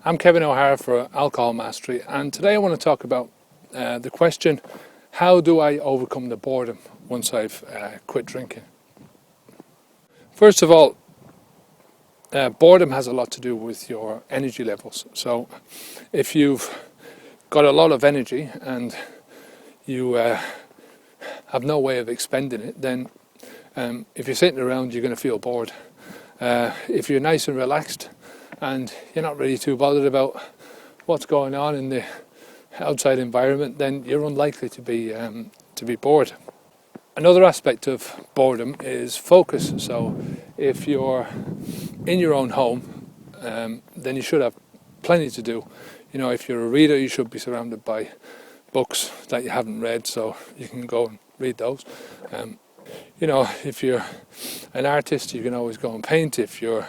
I'm Kevin O'Hara for Alcohol Mastery, and today I want to talk about the question, how do I overcome the boredom once I've quit drinking? First of all, boredom has a lot to do with your energy levels. So if you've got a lot of energy and you have no way of expending it, then if you're sitting around, you're going to feel bored. If you're nice and relaxed and you're not really too bothered about what's going on in the outside environment, then you're unlikely to be bored. Another aspect of boredom is focus. So if you're in your own home, then you should have plenty to do. You know, if you're a reader, you should be surrounded by books that you haven't read, so you can go and read those. You know, if you're an artist, you can always go and paint. If you're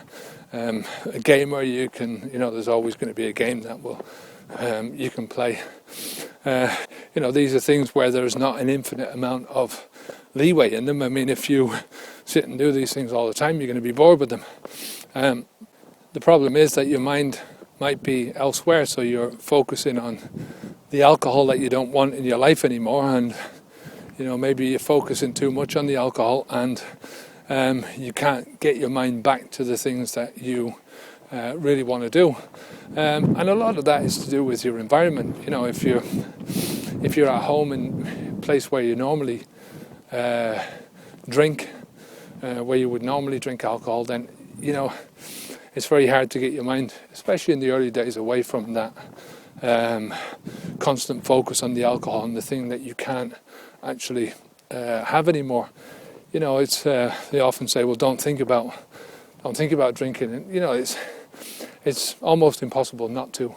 a gamer, you can, there's always going to be a game that you can play. These are things where there's not an infinite amount of leeway in them. I mean, if you sit and do these things all the time, you're going to be bored with them. The problem is that your mind might be elsewhere, so you're focusing on the alcohol that you don't want in your life anymore, and maybe you're focusing too much on the alcohol, and you can't get your mind back to the things that you really want to do. And a lot of that is to do with your environment. If you're at home in a place where you normally drink, where you would normally drink alcohol, then it's very hard to get your mind, especially in the early days, away from that constant focus on the alcohol and the thing that you can't actually have anymore. They often say, well, don't think about drinking, and it's almost impossible not to.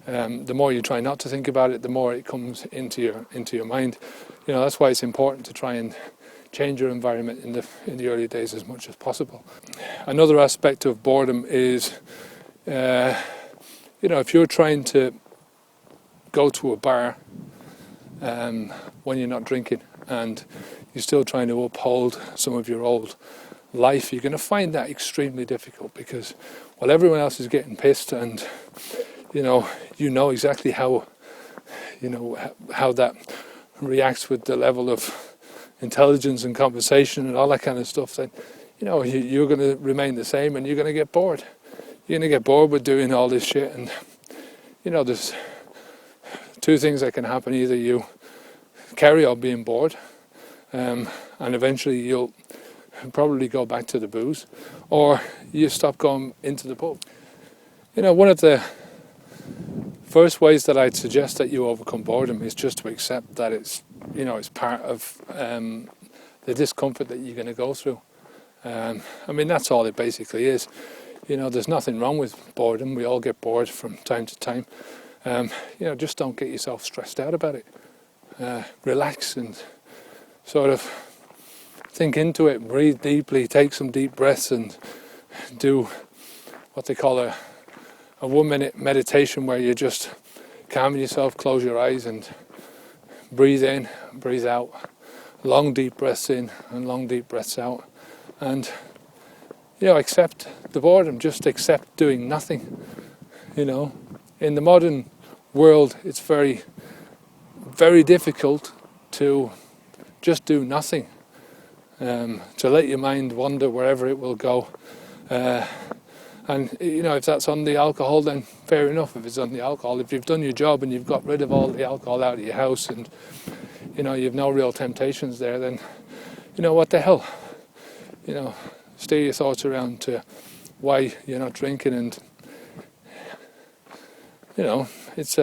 The more you try not to think about it, the more it comes into your mind. That's why it's important to try and change your environment in the early days as much as possible. Another aspect of boredom is, if you're trying to go to a bar when you're not drinking and you're still trying to uphold some of your old life, you're going to find that extremely difficult, because while everyone else is getting pissed and you know exactly how that reacts with the level of intelligence and conversation and all that kind of stuff, then you're going to remain the same, and you're going to get bored. You're going to get bored with doing all this shit, and there's two things that can happen. Either you carry on being bored, and eventually you'll probably go back to the booze, or you stop going into the pub. One of the first ways that I'd suggest that you overcome boredom is just to accept that it's part of the discomfort that you're going to go through. That's all it basically is. There's nothing wrong with boredom. We all get bored from time to time. Just don't get yourself stressed out about it. Relax and sort of think into it, breathe deeply, take some deep breaths, and do what they call a 1-minute meditation, where you just calm yourself, close your eyes and breathe in, breathe out, long deep breaths in and long deep breaths out, and accept the boredom. Just accept doing nothing. In the modern world, it's very, very difficult to just do nothing, to let your mind wander wherever it will go. And if that's on the alcohol, then fair enough. If it's on the alcohol, if you've done your job and you've got rid of all the alcohol out of your house, and you've no real temptations there, then what the hell. Steer your thoughts around to why you're not drinking, and it's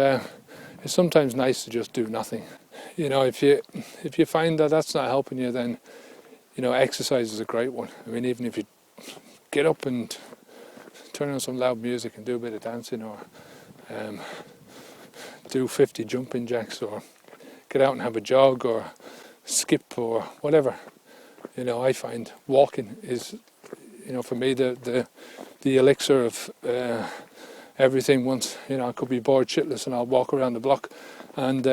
sometimes nice to just do nothing. If you find that that's not helping you, then exercise is a great one. Even if you get up and turn on some loud music and do a bit of dancing, or do 50 jumping jacks, or get out and have a jog, or skip, or whatever. I find walking is, for me, the elixir of everything. Once, I could be bored shitless and I'll walk around the block and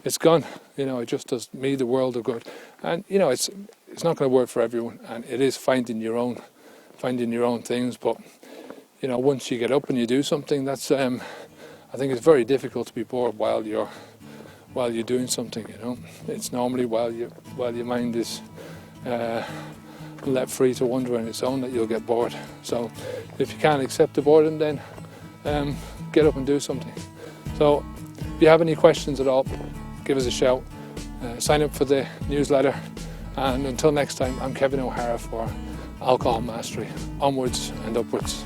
it's gone. It just does me the world of good. And, it's not going to work for everyone, and it is finding your own things, but once you get up and you do something, that's I think it's very difficult to be bored while you're doing something. It's normally while your mind is let free to wander on its own that you'll get bored. So if you can't accept the boredom, then get up and do something. So if you have any questions at all, give us a shout. Sign up for the newsletter, and until next time, I'm Kevin O'Hara for Alcohol Mastery. Onwards and upwards.